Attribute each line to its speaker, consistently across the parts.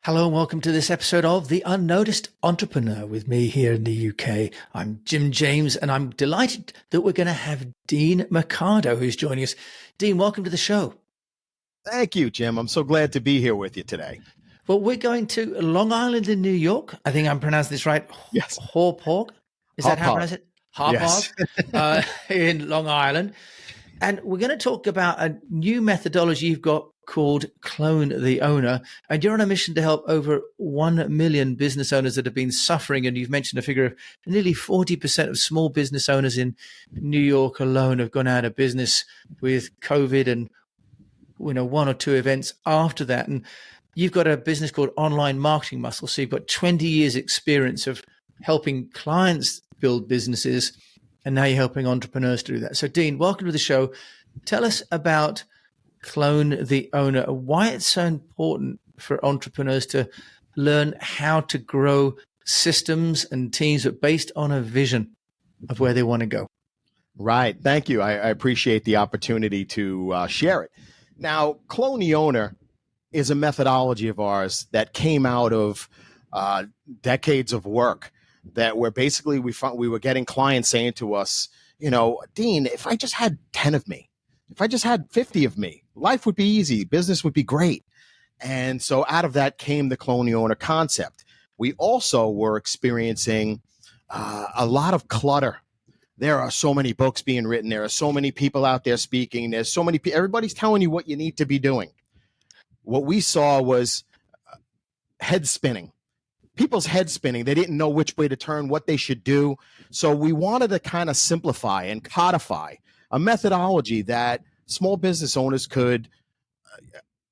Speaker 1: Hello and welcome to this episode of The Unnoticed Entrepreneur with me here in the UK. I'm Jim James and I'm delighted that we're going to have Dean Mercado who's joining us. Dean, welcome to the show.
Speaker 2: Thank you, Jim. I'm so glad to be here with you today.
Speaker 1: Well, we're going to Long Island in New York. I think I'm pronouncing this right.
Speaker 2: Yes.
Speaker 1: Hauppauge. Is that how I pronounce it? Hauppauge,
Speaker 2: Yes.
Speaker 1: in Long Island. And we're going to talk about a new methodology you've got called Clone the Owner. And you're on a mission to help over 1 million business owners that have been suffering. And you've mentioned a figure of nearly 40% of small business owners in New York alone have gone out of business with COVID and, one or two events after that. And you've got a business called Online Marketing Muscle. So you've got 20 years experience of helping clients build businesses. And now you're helping entrepreneurs to do that. So Dean, welcome to the show. Tell us about Clone the Owner, why it's so important for entrepreneurs to learn how to grow systems and teams, but based on a vision of where they want to go.
Speaker 2: Right. Thank you. I appreciate the opportunity to share it. Now, Clone the Owner is a methodology of ours that came out of decades of work that where basically we were getting clients saying to us, Dean, if I just had 10 of me, if I just had 50 of me, life would be easy. Business would be great. And so out of that came the Clone the Owner concept. We also were experiencing a lot of clutter. There are so many books being written. There are so many people out there speaking. There's so many people. Everybody's telling you what you need to be doing. What we saw was head spinning. People's head spinning. They didn't know which way to turn, what they should do. So we wanted to kind of simplify and codify a methodology that small business owners could,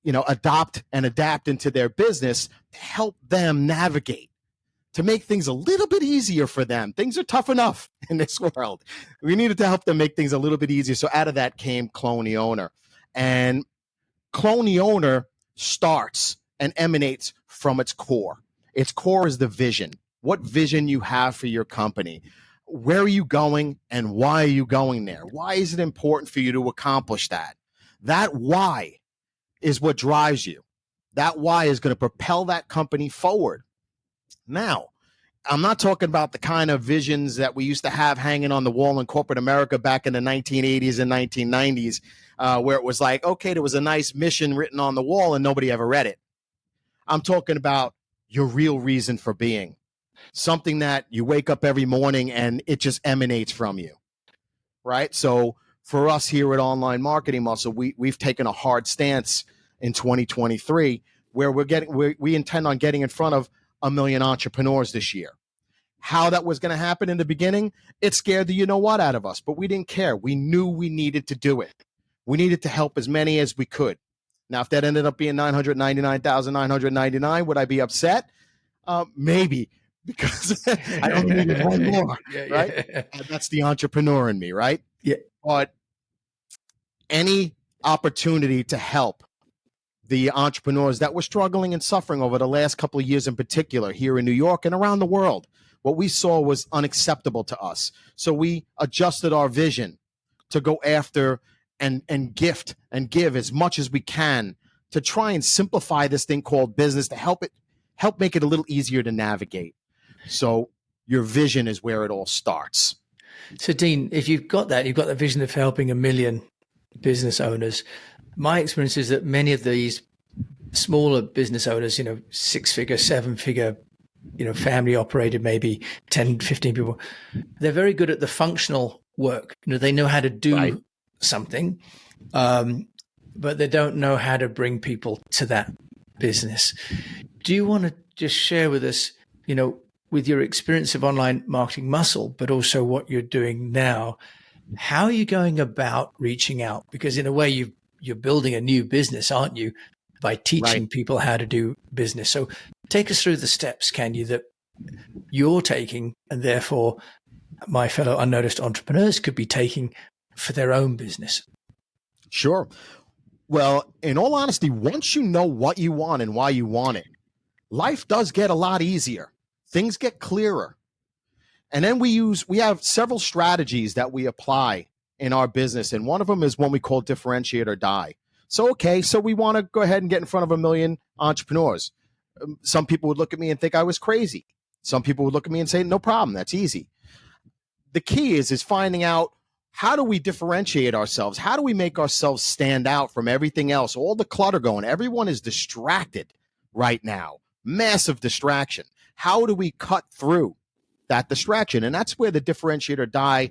Speaker 2: adopt and adapt into their business to help them navigate, to make things a little bit easier for them. Things are tough enough in this world. We needed to help them make things a little bit easier. So out of that came Clone the Owner. And Clone the Owner starts and emanates from its core. Its core is the vision. What vision you have for your company. Where are you going and why are you going there? Why is it important for you to accomplish that? That why is what drives you. That why is going to propel that company forward. Now, I'm not talking about the kind of visions that we used to have hanging on the wall in corporate America back in the 1980s and 1990s, where it was like, okay, there was a nice mission written on the wall and nobody ever read it. I'm talking about your real reason for being. Something that you wake up every morning and it just emanates from you, right? So for us here at Online Marketing Muscle, we've taken a hard stance in 2023 where we intend on getting in front of 1 million entrepreneurs this year. How that was going to happen in the beginning, it scared the you-know-what out of us, but we didn't care. We knew we needed to do it. We needed to help as many as we could. Now, if that ended up being 999,999, would I be upset? Maybe. Because I only needed one more, right? Yeah. That's the entrepreneur in me, right?
Speaker 1: Yeah.
Speaker 2: But any opportunity to help the entrepreneurs that were struggling and suffering over the last couple of years in particular here in New York and around the world, what we saw was unacceptable to us. So we adjusted our vision to go after and gift and give as much as we can to try and simplify this thing called business to help make it a little easier to navigate. So your vision is where it all starts.
Speaker 1: So Dean, if you've got the vision of helping 1 million business owners, my experience is that many of these smaller business owners, 6-figure, 7-figure, family operated, maybe 10, 15 people, they're very good at the functional work. They know how to do something, but they don't know how to bring people to that business. Do you want to just share with us, with your experience of Online Marketing Muscle, but also what you're doing now, how are you going about reaching out? Because in a way, you're building a new business, aren't you, by teaching people how to do business? So take us through the steps, can you, that you're taking and therefore my fellow unnoticed entrepreneurs could be taking for their own business?
Speaker 2: Sure. Well, in all honesty, once you know what you want and why you want it, life does get a lot easier. Things get clearer. And then we have several strategies that we apply in our business. And one of them is one we call differentiate or die. So we want to go ahead and get in front of 1 million entrepreneurs. some people would look at me and think I was crazy. Some people would look at me and say, no problem, that's easy. The key is finding out, how do we differentiate ourselves? How do we make ourselves stand out from everything else? All the clutter going, everyone is distracted right now, massive distraction. How do we cut through that distraction? And that's where the differentiator die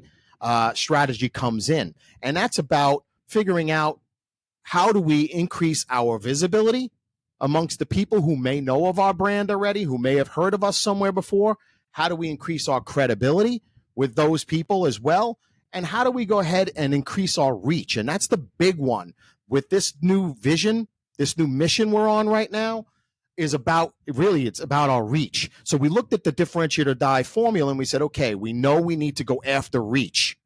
Speaker 2: strategy comes in. And that's about figuring out, how do we increase our visibility amongst the people who may know of our brand already, who may have heard of us somewhere before? How do we increase our credibility with those people as well? And how do we go ahead and increase our reach? And that's the big one with this new vision, this new mission we're on right now, is about, really, it's about our reach. So we looked at the differentiator die formula and we said, okay, we know we need to go after reach.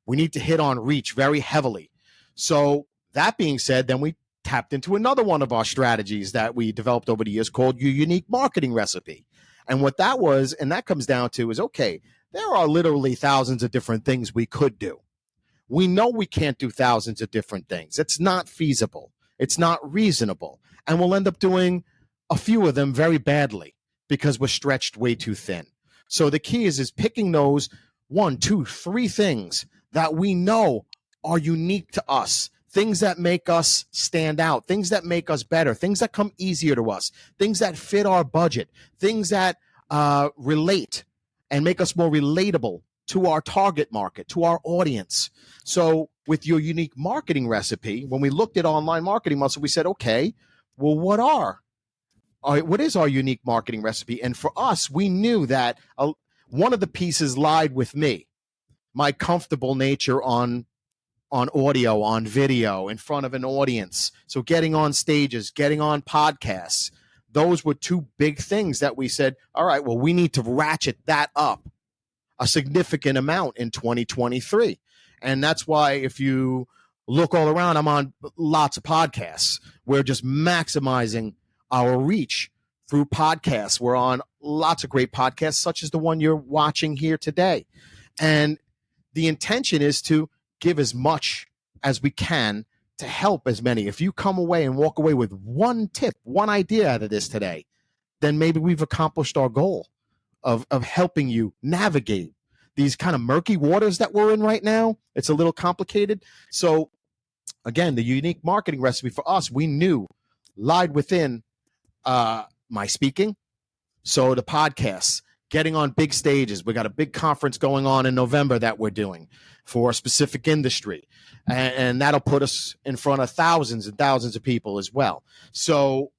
Speaker 2: We need to hit on reach very heavily. So that being said, then we tapped into another one of our strategies that we developed over the years called your unique marketing recipe. And what that was, and that comes down to, is, okay, there are literally thousands of different things we could do. We know we can't do thousands of different things. It's not feasible. It's not reasonable. And we'll end up doing a few of them very badly because we're stretched way too thin. So the key is picking those 1, 2, 3 things that we know are unique to us, things that make us stand out, things that make us better, things that come easier to us, things that fit our budget, things that relate and make us more relatable to our target market, to our audience. So with your unique marketing recipe, when we looked at online marketing muscle, we said, okay, well, what is our unique marketing recipe? And for us, we knew that one of the pieces lied with me, my comfortable nature on audio, on video, in front of an audience. So getting on stages, getting on podcasts, those were 2 big things that we said, all right, well, we need to ratchet that up a significant amount in 2023. And that's why, if you look all around, I'm on lots of podcasts. We're just maximizing our reach through podcasts. We're on lots of great podcasts, such as the one you're watching here today. And the intention is to give as much as we can to help as many. If you come away and walk away with one tip, one idea out of this today, then maybe we've accomplished our goal of helping you navigate these kind of murky waters that we're in right now. It's a little complicated. So again, the unique marketing recipe for us, we knew lied within my speaking. So the podcasts, getting on big stages. We got a big conference going on in November that we're doing for a specific industry. And that'll put us in front of thousands and thousands of people as well. So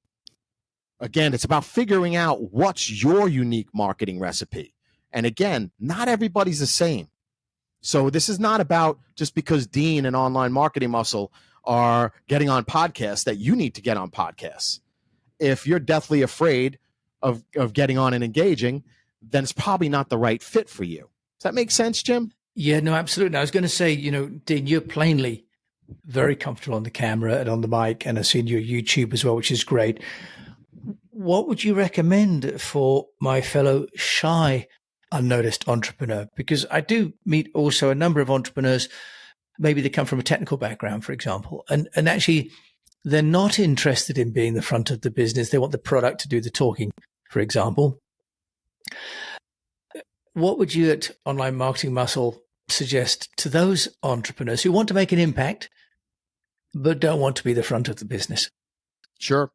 Speaker 2: again, it's about figuring out what's your unique marketing recipe. And again, not everybody's the same. So this is not about just because Dean and Online Marketing Muscle are getting on podcasts that you need to get on podcasts. If you're deathly afraid of getting on and engaging, then it's probably not the right fit for you. Does that make sense, Jim?
Speaker 1: Yeah, no, absolutely. I was going to say, Dean, you're plainly very comfortable on the camera and on the mic, and I've seen your YouTube as well, which is great. What would you recommend for my fellow shy, unnoticed entrepreneur? Because I do meet also a number of entrepreneurs, maybe they come from a technical background, for example, and actually they're not interested in being the front of the business. They want the product to do the talking, for example. What would you at Online Marketing Muscle suggest to those entrepreneurs who want to make an impact, but don't want to be the front of the business?
Speaker 2: Sure.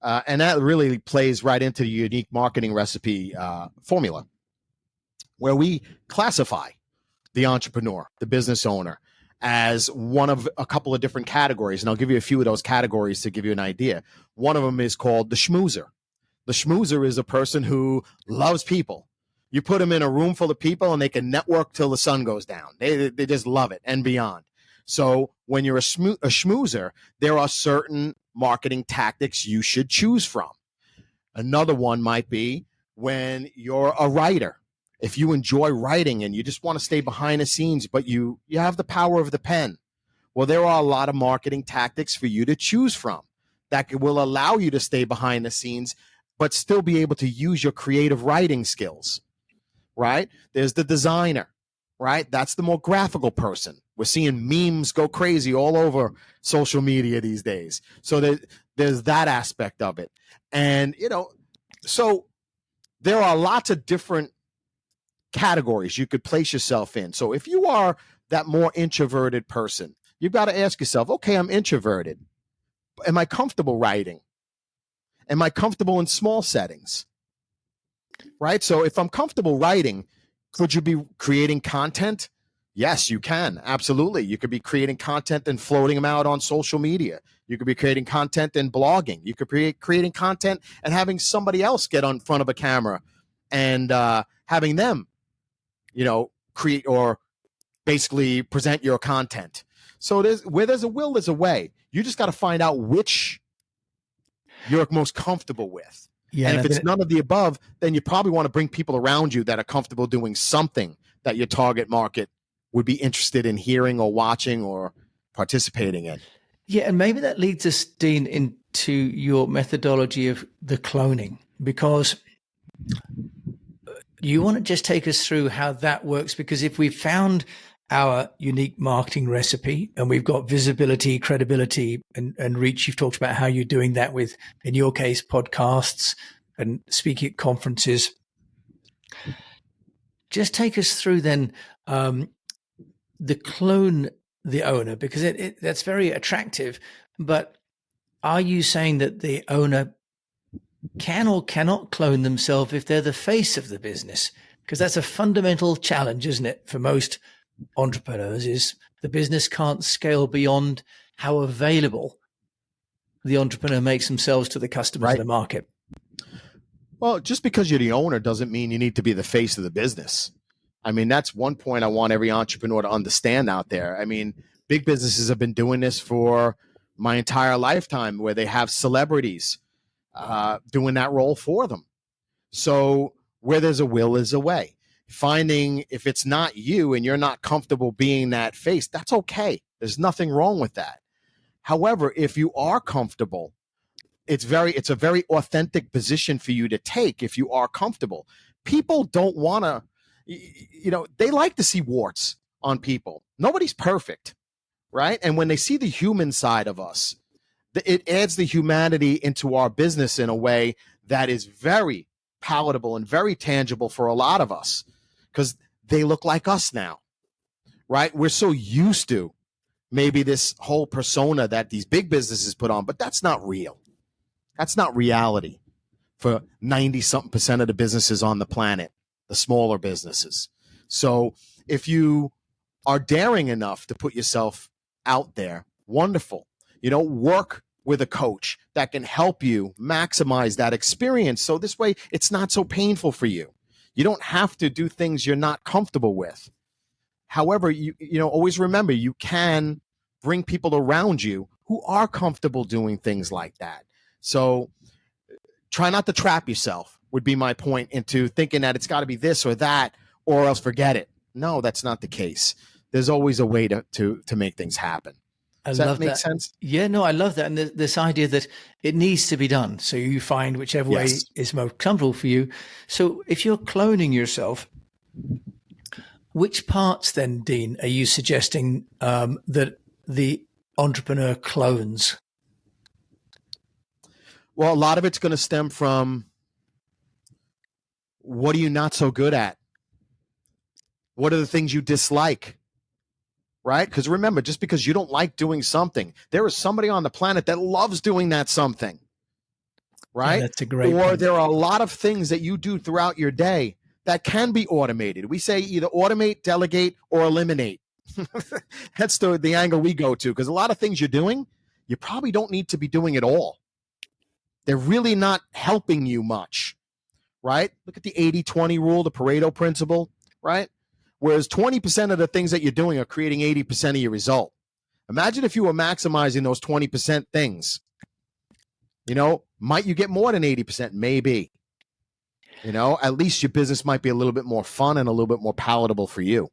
Speaker 2: And that really plays right into the unique marketing recipe formula, where we classify the entrepreneur, the business owner, as one of a couple of different categories. And I'll give you a few of those categories to give you an idea. One of them is called the schmoozer. The schmoozer is a person who loves people. You put them in a room full of people and they can network till the sun goes down. They just love it and beyond. So when you're a schmoozer, there are certain marketing tactics you should choose from. Another one might be when you're a writer. If you enjoy writing and you just want to stay behind the scenes, but you have the power of the pen, well, there are a lot of marketing tactics for you to choose from that will allow you to stay behind the scenes, but still be able to use your creative writing skills, right? There's the designer, right? That's the more graphical person. We're seeing memes go crazy all over social media these days. So there's that aspect of it. And, So there are lots of different categories you could place yourself in. So if you are that more introverted person, you've got to ask yourself, okay, I'm introverted. Am I comfortable writing? Am I comfortable in small settings? Right? So if I'm comfortable writing, could you be creating content? Yes, you can. Absolutely. You could be creating content and floating them out on social media. You could be creating content and blogging. You could be creating content and having somebody else get on front of a camera and having them, create or basically present your content. So where there's a will, there's a way. You just got to find out which you're most comfortable with. Yeah, and if it's none of the above, then you probably want to bring people around you that are comfortable doing something that your target market would be interested in hearing or watching or participating in.
Speaker 1: Yeah, and maybe that leads us, Dean, into your methodology of the cloning, because you want to just take us through how that works, because if we've found our unique marketing recipe and we've got visibility, credibility, and reach, you've talked about how you're doing that with, in your case, podcasts and speaking at conferences. Just take us through then the clone the owner, because that's very attractive. But are you saying that the owner can or cannot clone themselves if they're the face of the business? Because that's a fundamental challenge, isn't it, for most entrepreneurs, is the business can't scale beyond how available the entrepreneur makes themselves to the customers in the market.
Speaker 2: Well, just because you're the owner doesn't mean you need to be the face of the business. I mean, that's one point I want every entrepreneur to understand out there. I mean, big businesses have been doing this for my entire lifetime, where they have celebrities doing that role for them. So where there's a will is a way. Finding if it's not you and you're not comfortable being that face, that's okay. There's nothing wrong with that. However, if you are comfortable, it's a very authentic position for you to take if you are comfortable. People don't want to, they like to see warts on people. Nobody's perfect, right? And when they see the human side of us, it adds the humanity into our business in a way that is very palatable and very tangible for a lot of us, because they look like us now, right? We're so used to maybe this whole persona that these big businesses put on, but that's not real. That's not reality for 90-something% of the businesses on the planet, the smaller businesses. So if you are daring enough to put yourself out there, wonderful. Work with a coach that can help you maximize that experience. So this way, it's not so painful for you. You don't have to do things you're not comfortable with. However, you always remember, you can bring people around you who are comfortable doing things like that. So try not to trap yourself, would be my point, into thinking that it's got to be this or that, or else forget it. No, that's not the case. There's always a way to make things happen. Does that make sense?
Speaker 1: Yeah, no, I love that. And this idea that it needs to be done. So you find whichever way is most comfortable for you. So if you're cloning yourself, which parts then, Dean, are you suggesting that the entrepreneur clones?
Speaker 2: Well, a lot of it's going to stem from, what are you not so good at? What are the things you dislike? Right? Because remember, just because you don't like doing something, there is somebody on the planet that loves doing that something. Right?
Speaker 1: Yeah, that's a great point.
Speaker 2: There are a lot of things that you do throughout your day that can be automated. We say either automate, delegate, or eliminate. That's the angle we go to, because a lot of things you're doing, you probably don't need to be doing at all. They're really not helping you much. Right? Look at the 80-20 rule, the Pareto principle, right? Whereas 20% of the things that you're doing are creating 80% of your result. Imagine if you were maximizing those 20% things. Might you get more than 80%? Maybe. At least your business might be a little bit more fun and a little bit more palatable for you.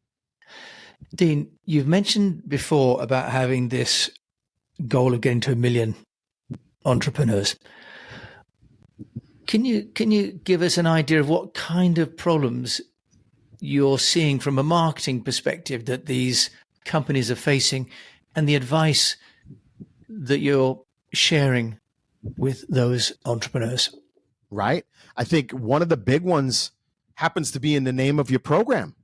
Speaker 1: Dean, you've mentioned before about having this goal of getting to 1 million entrepreneurs. Can you give us an idea of what kind of problems you're seeing from a marketing perspective that these companies are facing, and the advice that you're sharing with those entrepreneurs?
Speaker 2: right? I think one of the big ones happens to be in the name of your program.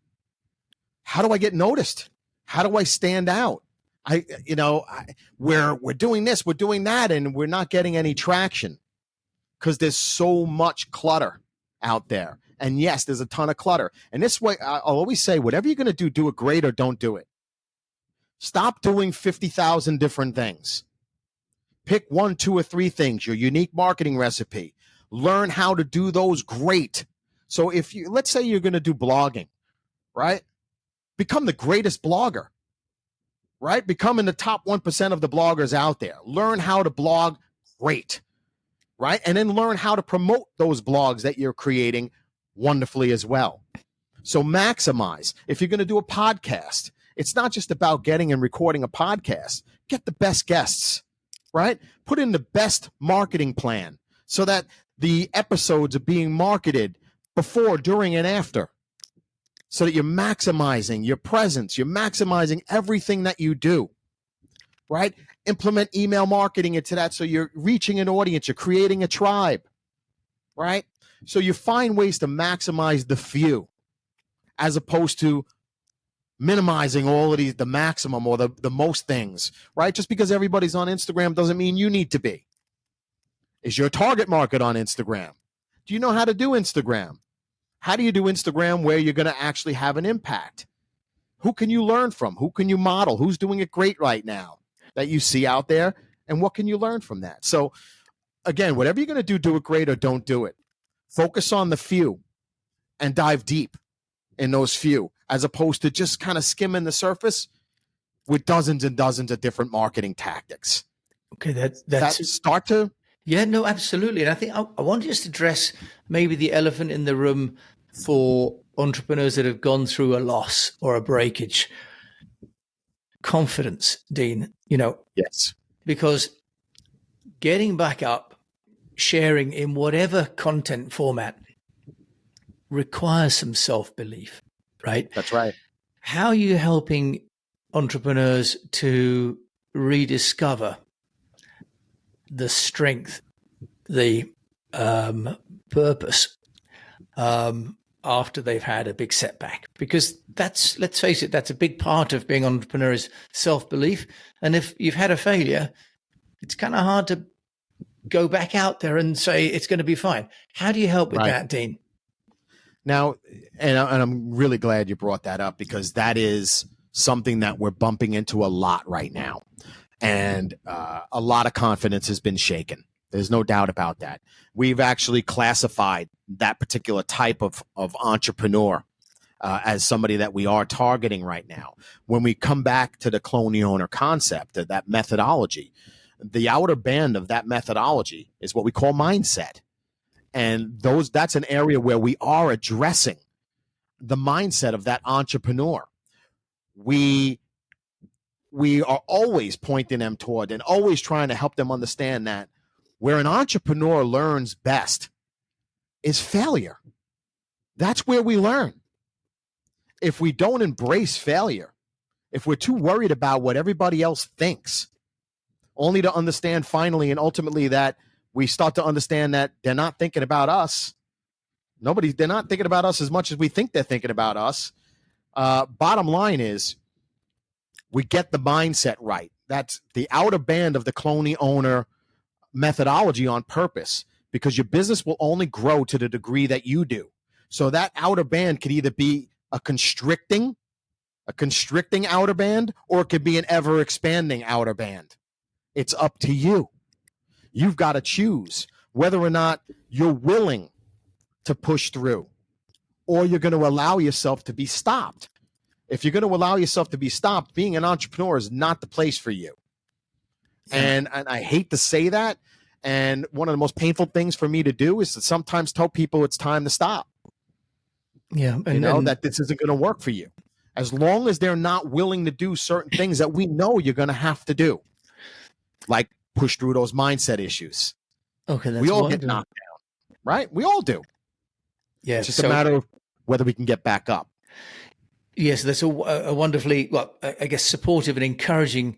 Speaker 2: How do I get noticed? How do I stand out? We're doing this, we're doing that, and we're not getting any traction because there's so much clutter out there. And yes, there's a ton of clutter. And this way, I'll always say, whatever you're going to do it great or don't do it. Stop doing 50,000 different things. Pick 1, 2, or 3 things, your unique marketing recipe. Learn how to do those great. So let's say you're going to do blogging, right? Become the greatest blogger, right? Become in the top 1% of the bloggers out there. Learn how to blog great, right? And then learn how to promote those blogs that you're creating wonderfully as well. So maximize. If you're going to do a podcast, it's not just about getting and recording a podcast. Get the best guests, right? Put in the best marketing plan so that the episodes are being marketed before, during, and after, so that you're maximizing your presence. You're maximizing everything that you do, right? Implement email marketing into that so you're reaching an audience. You're creating a tribe, right? So you find ways to maximize the few as opposed to minimizing all of the maximum or the most things, right? Just because everybody's on Instagram doesn't mean you need to be. Is your target market on Instagram? Do you know how to do Instagram? How do you do Instagram where you're going to actually have an impact? Who can you learn from? Who can you model? Who's doing it great right now that you see out there? And what can you learn from that? So again, whatever you're going to do it great or don't do it. Focus on the few and dive deep in those few, as opposed to just kind of skimming the surface with dozens and dozens of different marketing tactics.
Speaker 1: Okay, that's
Speaker 2: start to.
Speaker 1: Yeah, no, absolutely. And I think I want to just address maybe the elephant in the room for entrepreneurs that have gone through a loss or a breakage. Confidence, Dean,
Speaker 2: Yes.
Speaker 1: Because getting back up, sharing in whatever content format requires some self-belief, right?
Speaker 2: That's right.
Speaker 1: How are you helping entrepreneurs to rediscover the strength, the purpose after they've had a big setback? Because let's face it, that's a big part of being an entrepreneur is self-belief. And if you've had a failure, it's kind of hard to go back out there and say it's going to be fine. How do you help with that, Dean?
Speaker 2: Now, and I'm really glad you brought that up, because that is something that we're bumping into a lot right now. And a lot of confidence has been shaken. There's no doubt about that. We've actually classified that particular type of entrepreneur as somebody that we are targeting right now. When we come back to the clone owner concept, that methodology, the outer band of that methodology is what we call mindset. And that's an area where we are addressing the mindset of that entrepreneur. We are always pointing them toward and always trying to help them understand that where an entrepreneur learns best is failure. That's where we learn. If we don't embrace failure, if we're too worried about what everybody else thinks, only to understand finally and ultimately that we start to understand that they're not thinking about us. They're not thinking about us as much as we think they're thinking about us. Bottom line is, we get the mindset right. That's the outer band of the clone owner methodology on purpose, because your business will only grow to the degree that you do. So that outer band could either be a constricting outer band, or it could be an ever expanding outer band. It's up to you. You've got to choose whether or not you're willing to push through, or you're going to allow yourself to be stopped. If you're going to allow yourself to be stopped, being an entrepreneur is not the place for you. And I hate to say that. And one of the most painful things for me to do is to sometimes tell people it's time to stop.
Speaker 1: Yeah.
Speaker 2: And that this isn't going to work for you. As long as they're not willing to do certain things that we know you're going to have to do, like push through those mindset issues.
Speaker 1: Okay.
Speaker 2: We all get knocked down, right? We all do.
Speaker 1: Yeah.
Speaker 2: It's just a matter of whether we can get back up.
Speaker 1: Yes, that's a wonderfully, I guess, supportive and encouraging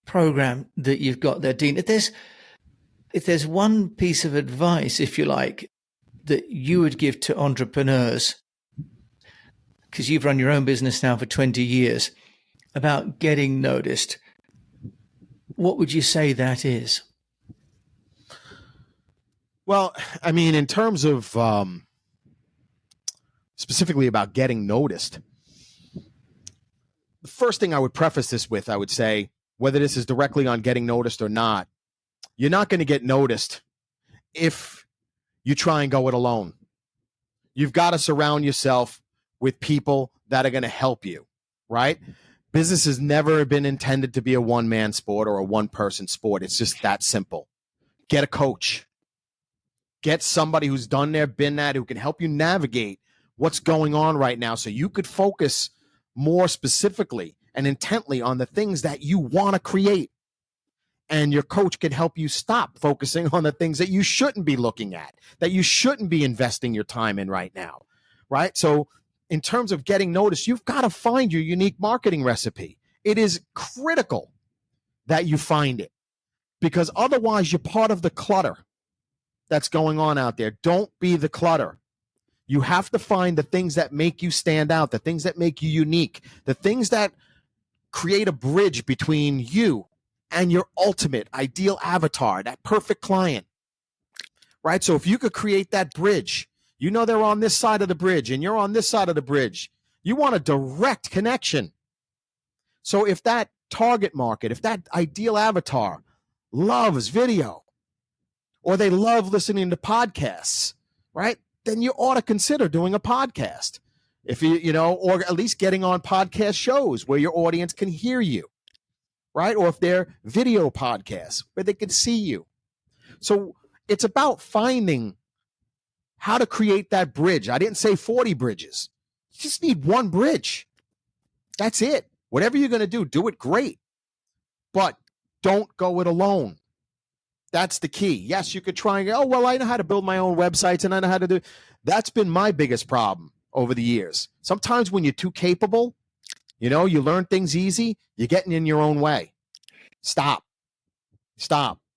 Speaker 1: program that you've got there, Dean. If there's one piece of advice, if you like, that you would give to entrepreneurs, because you've run your own business now for 20 years, about getting noticed, what would you say that is?
Speaker 2: Well, I mean, in terms of specifically about getting noticed, the first thing I would preface this with, I would say, whether this is directly on getting noticed or not, you're not going to get noticed if you try and go it alone. You've got to surround yourself with people that are going to help you, right? Business has never been intended to be a one-man sport or a one-person sport. It's just that simple. Get a coach. Get somebody who's done there, been that, who can help you navigate what's going on right now so you could focus more specifically and intently on the things that you want to create. And your coach can help you stop focusing on the things that you shouldn't be looking at, that you shouldn't be investing your time in right now, right? So in terms of getting noticed, you've got to find your unique marketing recipe. It is critical that you find it, because otherwise you're part of the clutter that's going on out there. Don't be the clutter. You have to find the things that make you stand out, the things that make you unique, the things that create a bridge between you and your ultimate ideal avatar, that perfect client, right? So if you could create that bridge, you know they're on this side of the bridge and you're on this side of the bridge. You want a direct connection. So if that target market, if that ideal avatar loves video, or they love listening to podcasts, right? Then you ought to consider doing a podcast. If you know, or at least getting on podcast shows where your audience can hear you, right? Or if they're video podcasts where they can see you. So it's about finding how to create that bridge. I didn't say 40 bridges. You just need one bridge. That's it. Whatever you're going to do it great. But don't go it alone. That's the key. Yes, you could try and go, oh, well, I know how to build my own websites and I know how to do. That's been my biggest problem over the years. Sometimes when you're too capable, you know, you learn things easy, you're getting in your own way. Stop.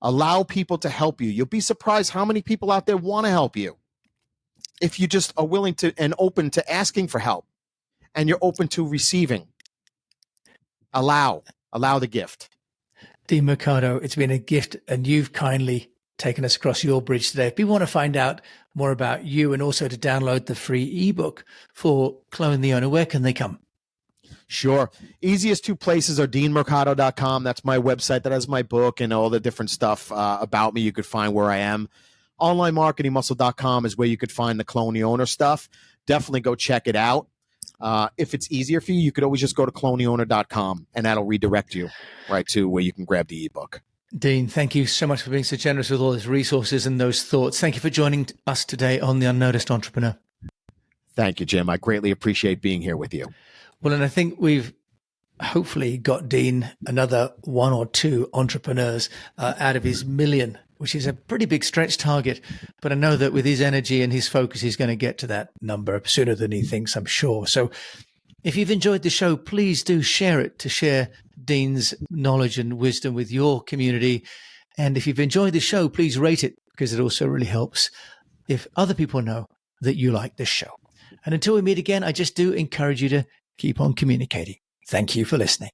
Speaker 2: Allow people to help you. You'll be surprised how many people out there want to help you if you just are willing to and open to asking for help and you're open to receiving. Allow the gift.
Speaker 1: Dean Mercado, it's been a gift, and you've kindly taken us across your bridge today. If people want to find out more about you and also to download the free ebook for Clone the Owner, where can they come?
Speaker 2: Sure. Easiest two places are deanmercado.com. That's my website that has my book and all the different stuff about me. You could find where I am. Onlinemarketingmuscle.com is where you could find the Clone the Owner stuff. Definitely go check it out. If it's easier for you, you could always just go to clonetheowner.com and that'll redirect you right to where you can grab the ebook.
Speaker 1: Dean, thank you so much for being so generous with all those resources and those thoughts. Thank you for joining us today on The Unnoticed Entrepreneur.
Speaker 2: Thank you, Jim. I greatly appreciate being here with you.
Speaker 1: Well, and I think we've hopefully got Dean another one or two entrepreneurs out of his million, which is a pretty big stretch target. But I know that with his energy and his focus, he's going to get to that number sooner than he thinks, I'm sure. So if you've enjoyed the show, please do share it to share Dean's knowledge and wisdom with your community. And if you've enjoyed the show, please rate it, because it also really helps if other people know that you like this show. And until we meet again, I just do encourage you to keep on communicating. Thank you for listening.